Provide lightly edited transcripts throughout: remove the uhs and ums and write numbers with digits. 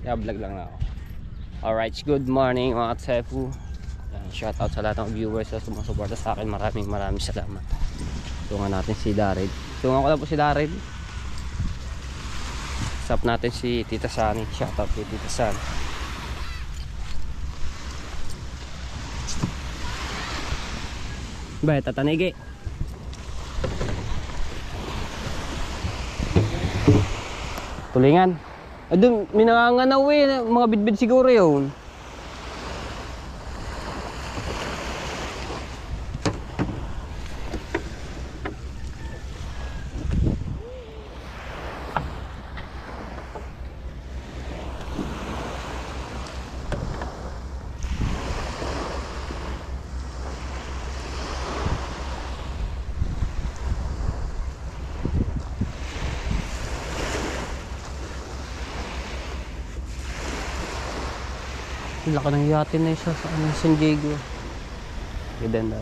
Kaya vlog lang na ako. Alright, good morning mga Tsepu. Shoutout sa lahat ng viewers na sumusuporta sa akin. Maraming salamat. Tungan natin si Daryl. Tungan ko lang po si Daryl. Stop natin si Tita Sani. Shoutout kay Tita Sani. Ba, tatanigi. Tulingan. Doon, may nanganganaw eh. Mga bitbit siguro yun. Laki ng yate na isa sa San Diego. Ganda na.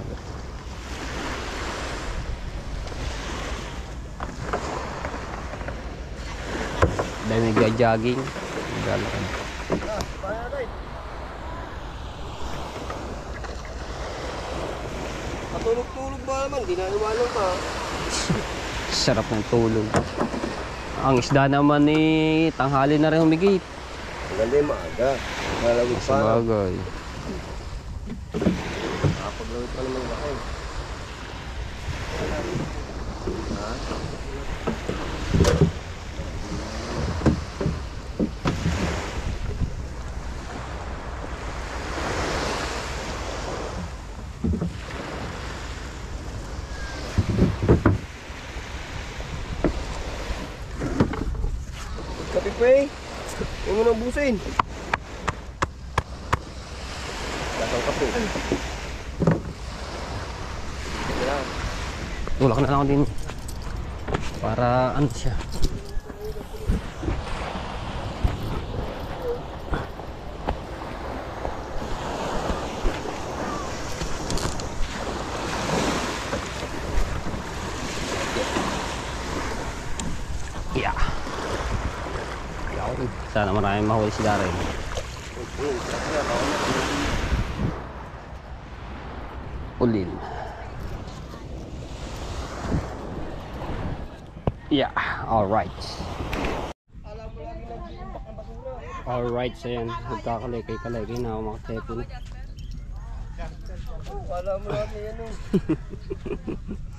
Dahil nag-jogging. Naglalakad. Matulog-tulog ba naman? Di na lumalong ka. Sarap ng tulog. Ang isda naman eh, tanghali na rin humigit. Maganda yung maaga. Malawit pa. Sabagay. Nakapaglawit pa naman ako. Ha? Kape pa eh. Huwag mo nang busin. Lasang kape. Tulak na lang ako din. Para ano siya. Yeah. Sana maraming mahuli si Daryl. Ulil. Yeah, alright. Alright, so yan. Nagkakalekay na ako mga tepo. Wala mo lang yan oh.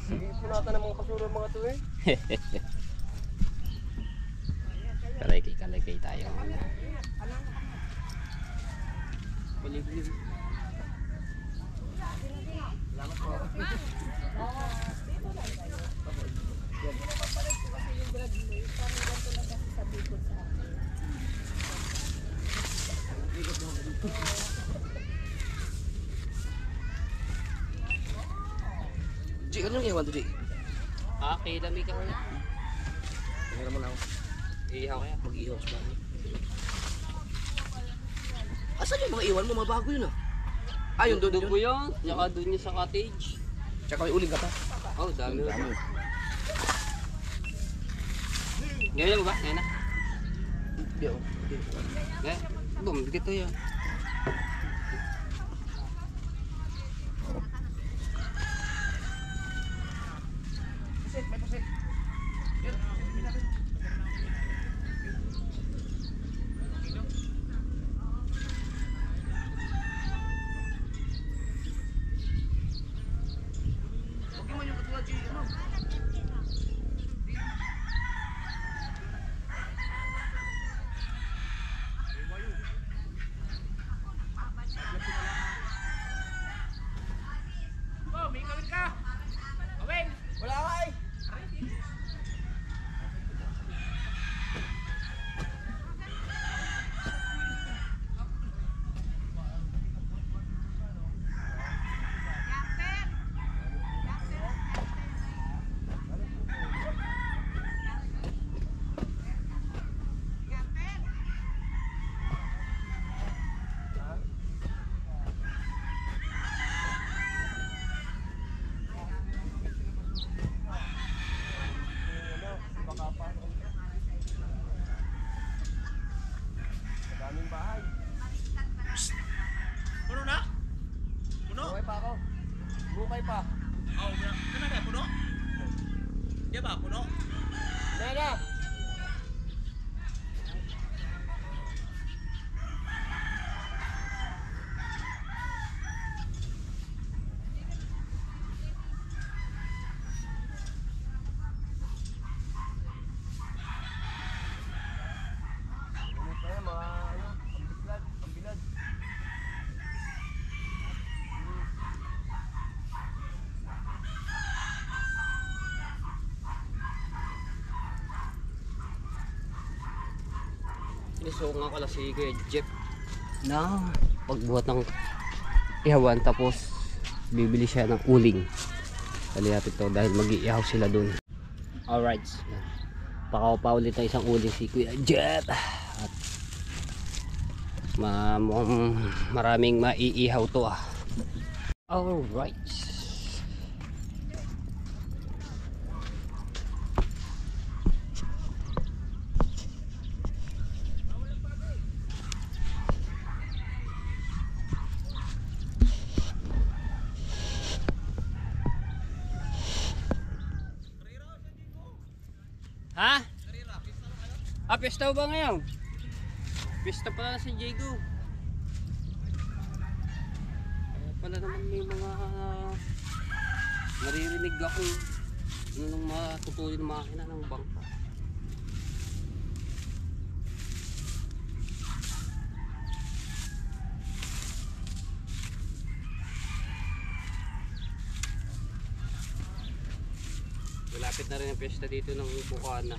Sige, punata ng mga basura mga to eh. Kalekay tayo. Salamat po. Jik, ano yung iwan to, Jik? Kailamig ka kaya. Tingnan naman ako. Iihaw kaya. Mag-ihaw sa bahay. Asan yung mga iwan mo? Mabago yun ah. Ah, yung doon Doon po yun. Tsaka doon yun sa cottage. Tsaka may uling ka pa. Oh, dami. Ngayon mo ba? Ngayon na? Hindi ako. Ngayon? Boom, dito yun. Pusit, may pusit. Yan, hindi natin. Huwag naman yung katulad yung ano. Daming bahay. Puno na? Puno? Bukay pa ako. Bukay pa. Oo, kana na puno? Di ba puno? Nena! Sinusukan ko lang si Kuya Jeff na pagbuhat ng ihawan, tapos bibili siya ng uling. Kalihapit to dahil mag-iihaw sila dun. Alright, pakaw ulit na isang uling si Kuya Jeff at mukhang maraming maiihaw to ah. Alright, ha? Ah, pista ba ngayon? Pista pala na si Diego. Kaya pala naman may mga naririnig ako nung matutuloy ng makina ng bangka. Malapit na rin ang piyesta dito ng Bukana.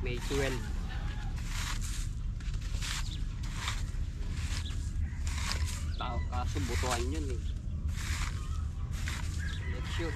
May 12. Kaso butuhan yun eh. Election.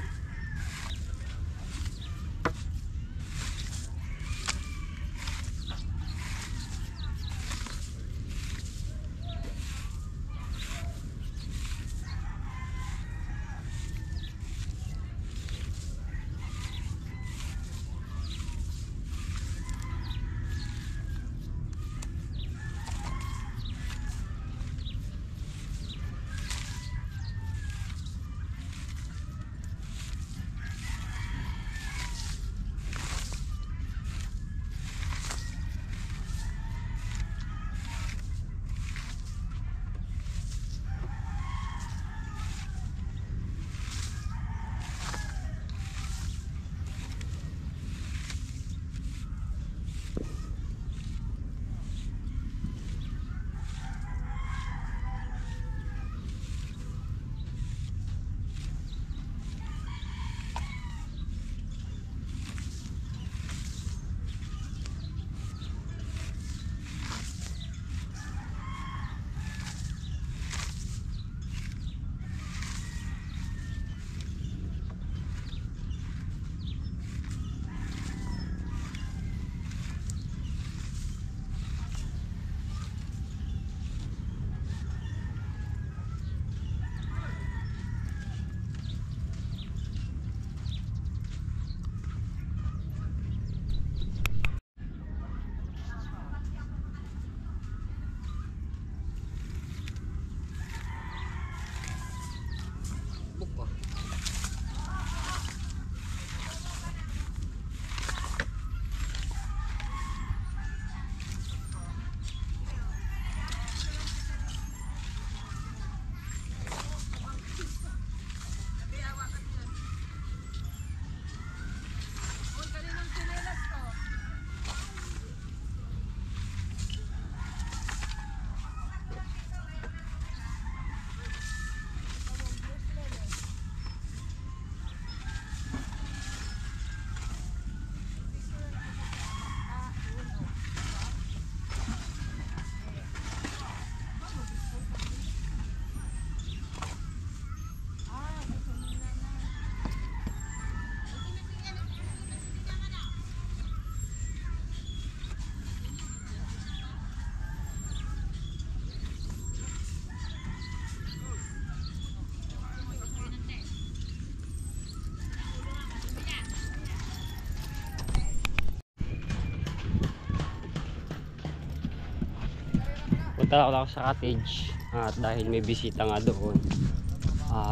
Punta ako sa cottage at dahil may bisita nga doon,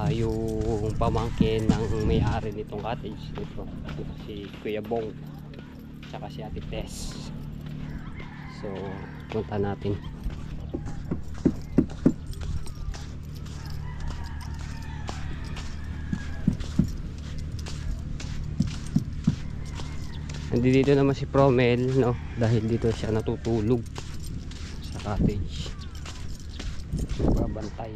yung pamangkin ng may-ari nitong cottage ito, si Kuya Bong tsaka si Ate Tess. So punta natin. Nandito naman si Promel, no, dahil dito siya natutulog sa cottage, nagbabantay.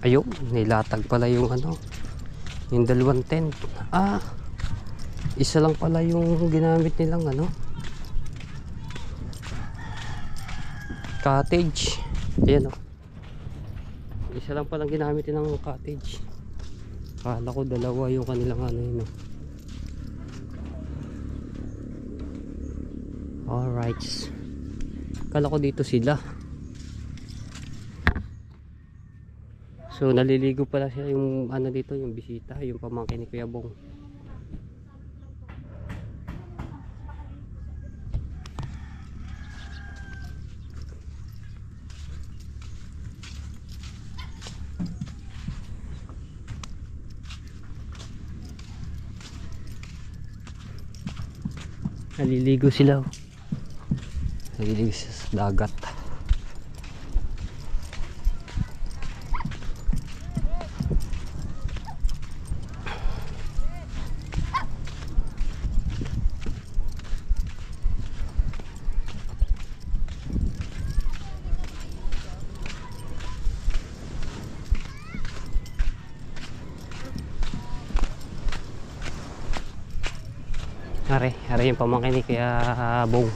Ayun, nilatag pala yung ano, yung dalawang tent. Isa lang pala yung ginamit nilang ano, cottage. Ayan o, isa lang palang ginamit nilang cottage. Kala ko dalawa yung kanilang ano yun o. Alright, kala ko dito sila. So naliligo pala siya yung ano dito, yung bisita, yung pamangkin ni Kuya Bong. Naliligo sila. Naliligo sa dagat. Are yung pamangkin ni Kuya Bong.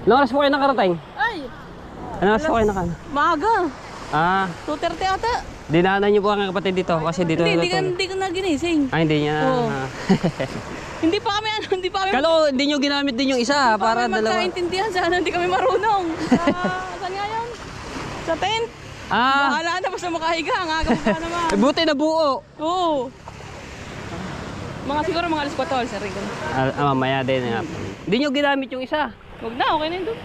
Ilang oras po kayo nakarating? Ay! Ilang oras po kayo nakarating? Maaga! 2:30 ata. Dinaanan niyo po ang kapatid dito kasi dito Hindi ko na ginising. hindi niya. Oo. Hindi pa kami Kalo, hindi niyo ginamit din yung isa para dalawa. magkaintindihan sana, hindi kami marunong. Saan nga yun? Sa tent. Bahala na, basta makahiga. Ang aga pa naman. Buti na buo. Oo. Siguro mga alas 4, Sir Rigon. Mamaya din. Hindi niyo ginamit yung isa. Huwag na, okay na yun doon.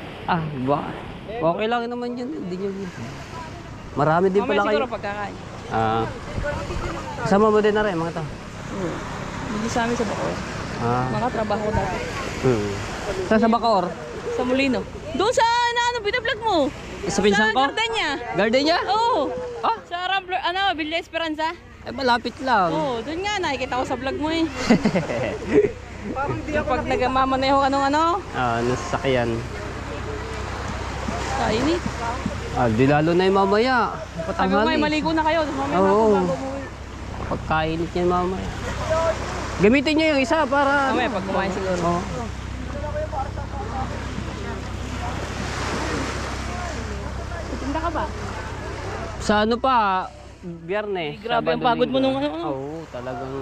Okay lang naman yun. Hindi niyo. Marami din pala Mamaya kayo. siguro pagkakain. Sama mo din na rin mga to. Oo. Hindi sa amin sa Bacoor. Mga trabaho ko dati. Saan sa Bacoor? Sa Molino. Doon sa binablog mo. Sa pinsan ko? Sa Gardenia. Gardenia? Oo. Ah? Sa Rambler, Villa Esperanza. Malapit lang. Oo, doon nga, nakikita ko sa vlog mo eh. Pag nagmamaneho ka nung Nasasakyan. Kainit. Di lalo na yung mamaya. Sabi ko may maligo na kayo. Mamaya Oo. bago umuwi. Pagkainit yan mamaya. Gamitin nyo yung isa para... Mamaya pag kumain siguro. Oo. Tinda ka ba? Sa ano pa, Biyernes. Grabe ang Sabado, pagod mo Linggo. nung Oo, talagang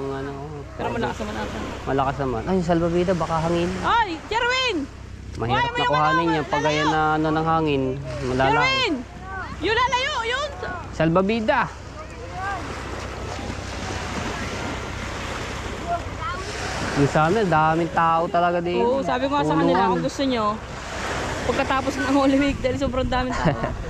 Pero malakas naman ata. malakas naman. Ay, salbabida, baka hangin. Ay, Jerwin! Mahirap na kuhanin yan. Pag ayan na ng hangin, malalaw. Jerwin! Yun lalayo, yun! Salbabida! Yung sa amin, daming tao talaga din. Oo, sabi ko nga sa kanila kung gusto nyo, pagkatapos ng Holy Week, dahil sobrang daming tao.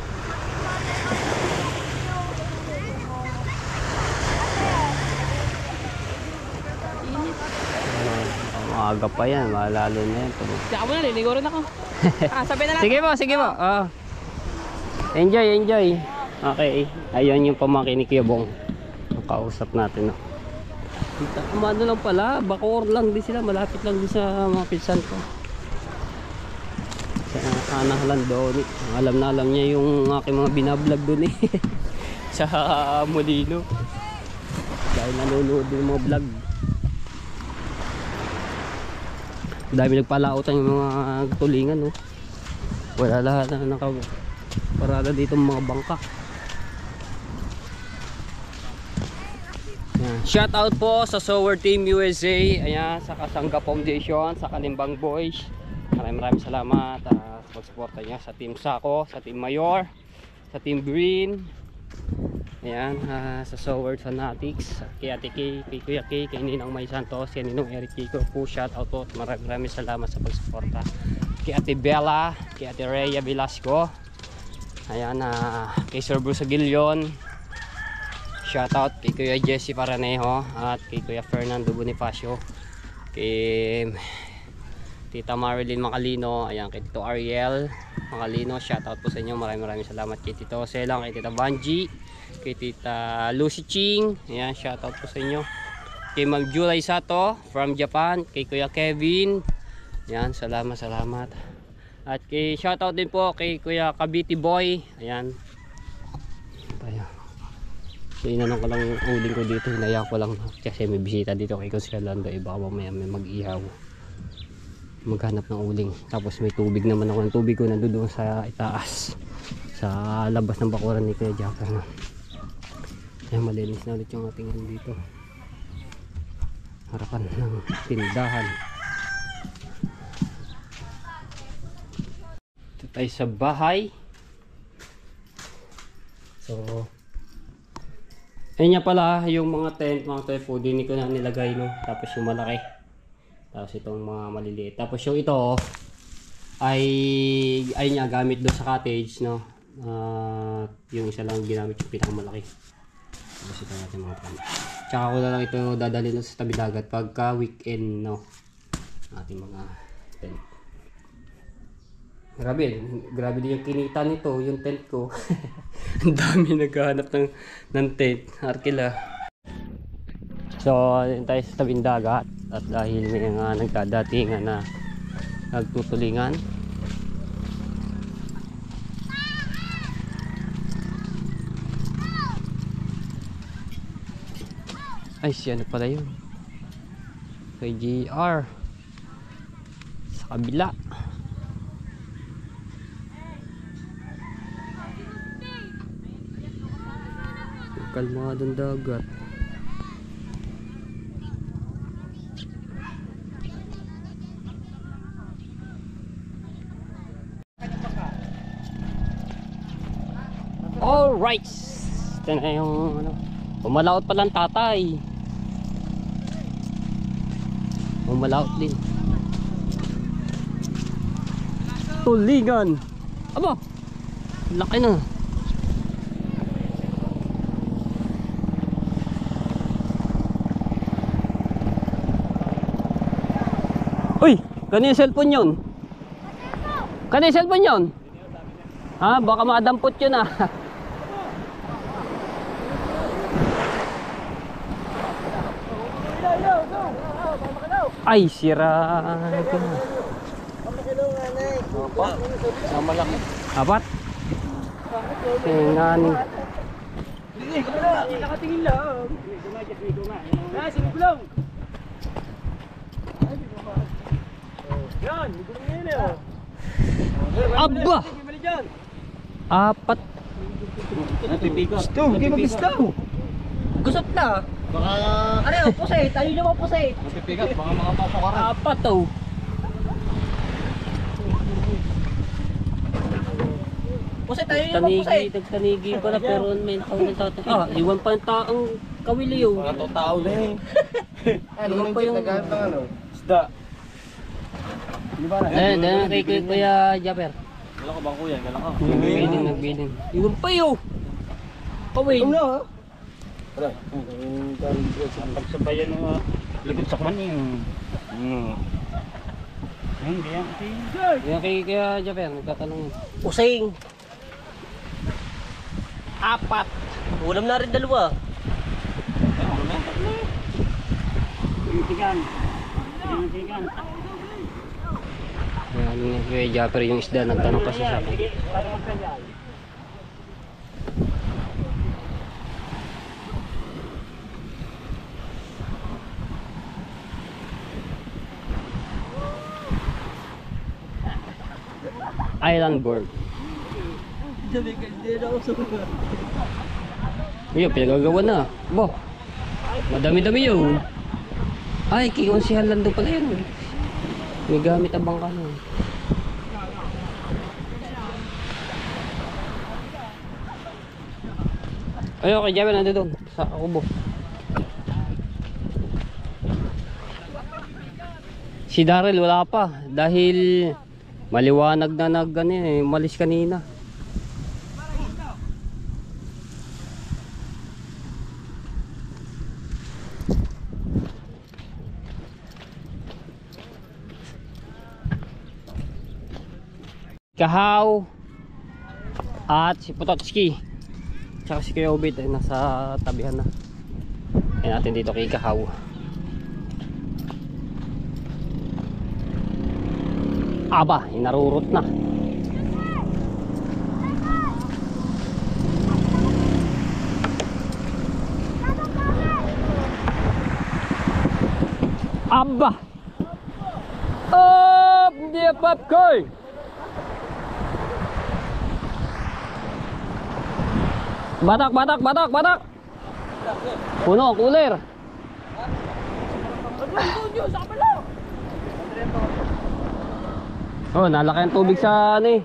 Maaga pa yan, malalo na yan. Tsaka mo na, liligo rin ako. Sabi na lang. Sige po. Enjoy. Okay, ayun yung pamangkin ni Kuya Bong. Kausap natin. Ano lang pala, Bacoor lang din sila, malapit lang din sa mga pinsan ko. Sa Anahalan doon. Alam na alam niya yung aking mga binablog doon eh. Sa Molino. Dahil nanonood din mga vlog. Dami nagpalautan yung mga tulingan, no. Wala lahat na nakaparada dito mga bangka. Shout out po sa Sower Team USA, ayan, sa Kasangga Foundation, sa Kalimbang Boys. Maraming salamat sa pagsuporta niya sa Team Sako, sa Team Mayor, sa Team Green. Ayan, sa Sower Fanatics, kay Ate Kay, kay Kuya Kay, kay Ninang May Santos, kay Ninong Eric Kiko po, shout out po. Maraming salamat sa pagsuporta. Kay Ate Bella, kay Ate Rhea Velasco. Ayan, kay Sir Bruce Aguilion. Shoutout kay Kuya Jesse Paranejo at kay Kuya Fernando Bonifacio, kay Tita Marilyn Macalino, ayan, kay Tito Ariel Macalino, shoutout po sa inyo. Maraming salamat kay Tito Selang, kay Tita Banji, kay Tita Lucy Ching, ayan, shoutout po sa inyo. Kay Ma'am July Sato from Japan, kay Kuya Kevin, ayan, salamat. At kay shoutout din po kay Kuya Kabiti Boy, ayan. So inanong ko lang yung uling ko dito, hinaya ko lang kasi may bisita dito kay Consialando, baka mamaya may mag-ihaw, maghanap ng uling. Tapos may tubig naman ako, ng tubig ko nandoon sa itaas sa labas ng bakuran ni Kuya Japper na. Ay, malinis na ulit yung ating dito, harapan ng tindahan. Ito tayo sa bahay. So ayun nga pala, yung mga tent, mga tepo, din ko na nilagay, no? Tapos yung malaki. Tapos itong mga maliliit. Tapos yung ito, ay nga, gamit doon sa cottage, no? Yung isa lang ginamit yung pinakamalaki. Tapos ito natin mga tent. Tsaka ko na lang ito dadalhin sa tabi dagat pagka weekend, no? Ating mga tent. Grabe din yung kinita nito, yung tent ko. Ang dami naghahanap ng tent, arkila. So, yun tayo sa tabing dagat. At dahil may nga nagkadatingan na nagtutulingan, ay, si ano pala yun? Kay JR sa kabila. Kalmadong dagat. Alright, ito na yung ano, pumalaot palang tatay. Pumalaot din. Tulingan. Aba, laki na. Uy, kanina yung cellphone yun? Kanina yung cellphone yun? Ha, baka madampot yun ah. Ay, sira ito na. Apat? Tingani. Nakatingin lang. Sige lang. Yan, gulong yun eh. Aba! Apat. Stow, hindi mag-stow. Gusap na. Baka Ano, pusay, tayo nyo mga pusay. mapipigat, mga papakaran. Apat oh. Pusay, tayo nyo mga pusay. Nagtanigi pala pero may tao ng tatay. Ah, iwan pa yung taong kawili yun. Mga tao na eh. Iwan pa yung... Isda. Dahil kay Kuya Japper. Gala ka bang kuya? Gala ka. Nagbilin. Iwan pa yun. Pawin. Ano ha? Wala. Ang pagsabayan ng likod sa kman yung... Hindi yan. Yan kay Kuya Japper, nagtatanong. Pusing. Apat. Ulam na rin dalawa. Tigan. Tigan. Yan ni Kuya Japper yung isda, nagtanong pa siya sa akin. Island board. Iya, pinagagawa na. Bo. Madami-dami yun. Ay, kikonsihan lang doon pala yun. May gamit ang bangka na. Ay, okay, Javel, nandun doon. Sa kubo. Si Daryl wala pa. Dahil maliwanag na umalis kanina. Kahaw at si Pototski tsaka si Kuya Obit ay nasa tabihan na. Ayan natin dito kay Kahaw. Aba, inarurot na. Aba up dia popcorn. Batak. Puno, cooler. Oh, nalaki ang tubig sa ano eh.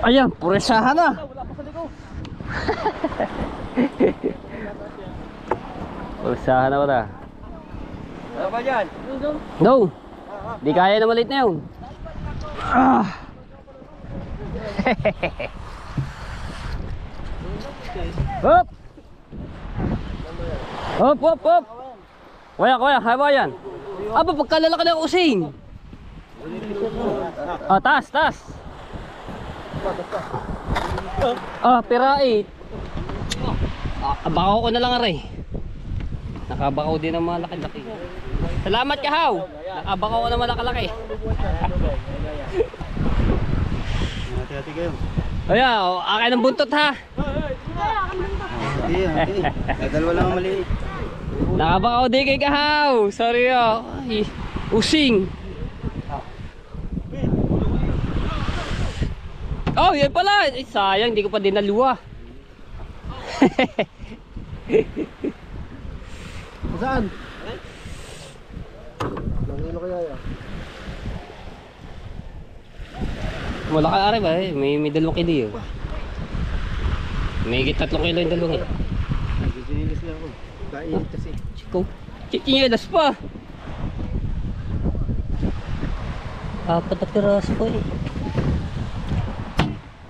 Ayan, puresahan na. Puresahan na wala. Ano ba yan? No. Di kaya na maliit na yun. Ah. Hop. Hop. Kuya, hay ba yan? Aba, pagkalalaki ng using. Ah, taas. Ah, pirait. Bakaw ko na lang aray. Nakabakaw din ng mga laki-laki. Salamat Kahaw. Nakabakaw ko ng mga laki-laki. Hati-hati kayo. Ayan, akin ng buntot ha. Hindi. Dalawa lang ang maliit. Nakabakaw din kay Kahaw. Sorry oh. Ay, using. Oh, yan pala. Ay, sayang, hindi ko pa dinaluwa. Saan? Nangino kaya yan? Wala ka ari ba eh. May 2 kilo yun. May 3 kilo yung dalawang eh. Nagsisinigis lang ako. Kainit kasi. Chiko. Chichinelas pa. 4 na piraso ko eh.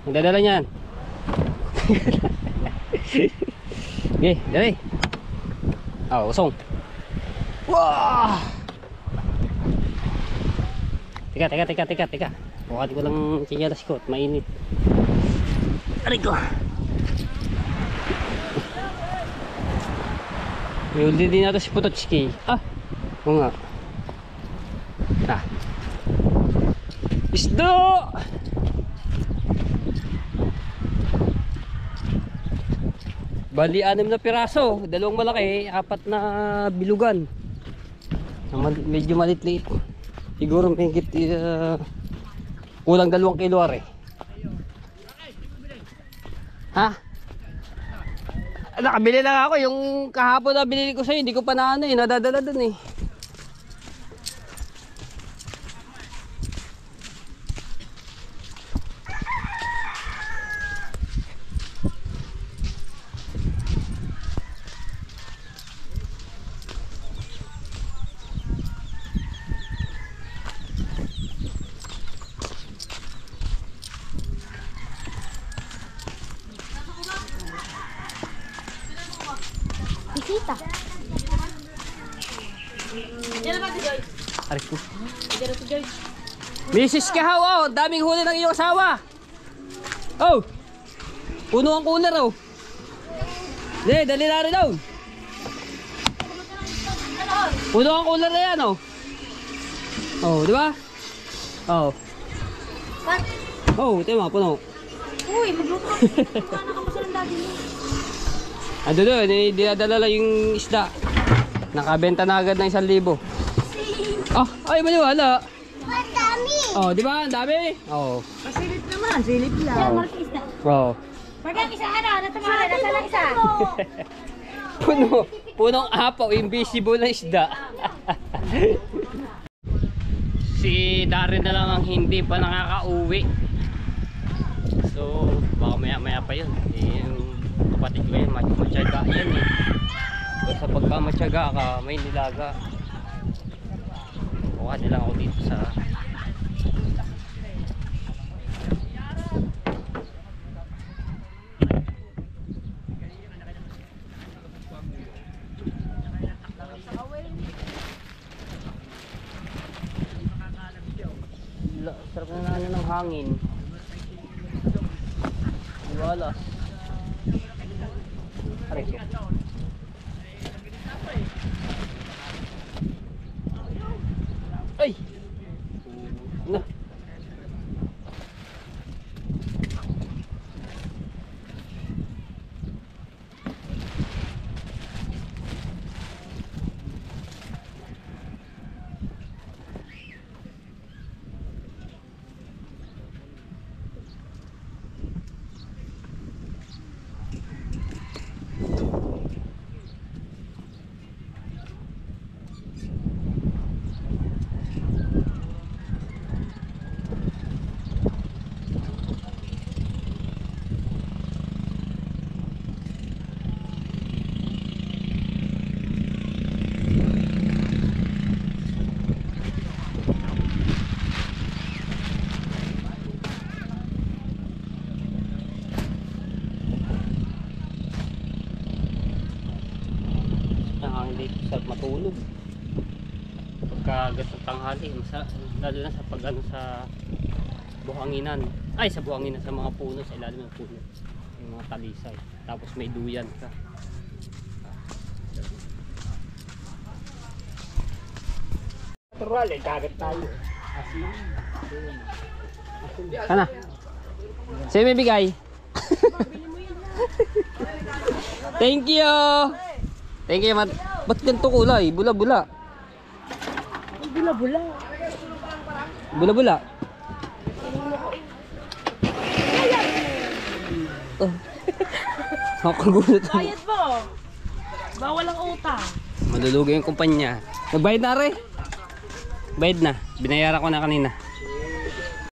Ang dadala niyan. Okay, dali. Ah, usong. Wah! Teka. Bukati ko lang sinyalas ko at mainit. Aray ko. May uli din natin si Pototski. Ah, oo nga. Ah. Isdo! Bali 6 na piraso, 2 malaki, 4 na bilugan. Medyo malit-liit. Siguro may higit kulang 2 kilo are. Ha? Nakabili lang ako yung kahapon na binili ko sa'yo, hindi ko pa na ano eh, nadadala dun eh. Bisita. Yan ba si Joyce? Aray ko. Yan si Joyce. Mrs. Kahaw, oh, daming huli ng iyong asawa. Oh, puno ang cooler oh. Dali na rin daw. Puno ang cooler na yan oh. Oh, di ba? Oh. What? Oh, tema, puno. Uy, magluto ka. Ano ka pa sa daddy mo? Ando doon, dinadala lang yung isda. Nakabenta na agad ng 1,000. Ah, ay maniwala. Ang dami. Oh, di ba? Ang dami. Oh. Silip naman, silip lang. Yan, malaki isda. Oh. Pag ang isa ano, natumara, nasa lang isa. Punong apaw, invisible na isda. Si Darren na lang ang hindi pa nakakauwi. So, baka maya pa yun. Yung kapatid ko yun, matyaga yan eh. Basta pagka matyaga ka, may nilaga. Kuha nila ako dito sa... Sarap na ng hangin. Walas. Aray ko. Ay! Na. Sarap matulog pagka gantong tanghali, lalo na sa pag ano sa buhanginan, ay sa buhanginan, sa mga puno, sa ilalim ng puno, yung mga talisay, tapos may duyan ka. Natural eh, dagat tayo. Ano? Sa'yo may bigay? Thank you! Thank you, Mat. Ba't ganito kulay? Bula-bula. Bula-bula. Bula-bula. Oh. Nakagulat. Bayad mo. Bawal ang utang. Malulugi yung kumpanya. Nagbayad na rin. Bayad na. Binayaran ko na kanina.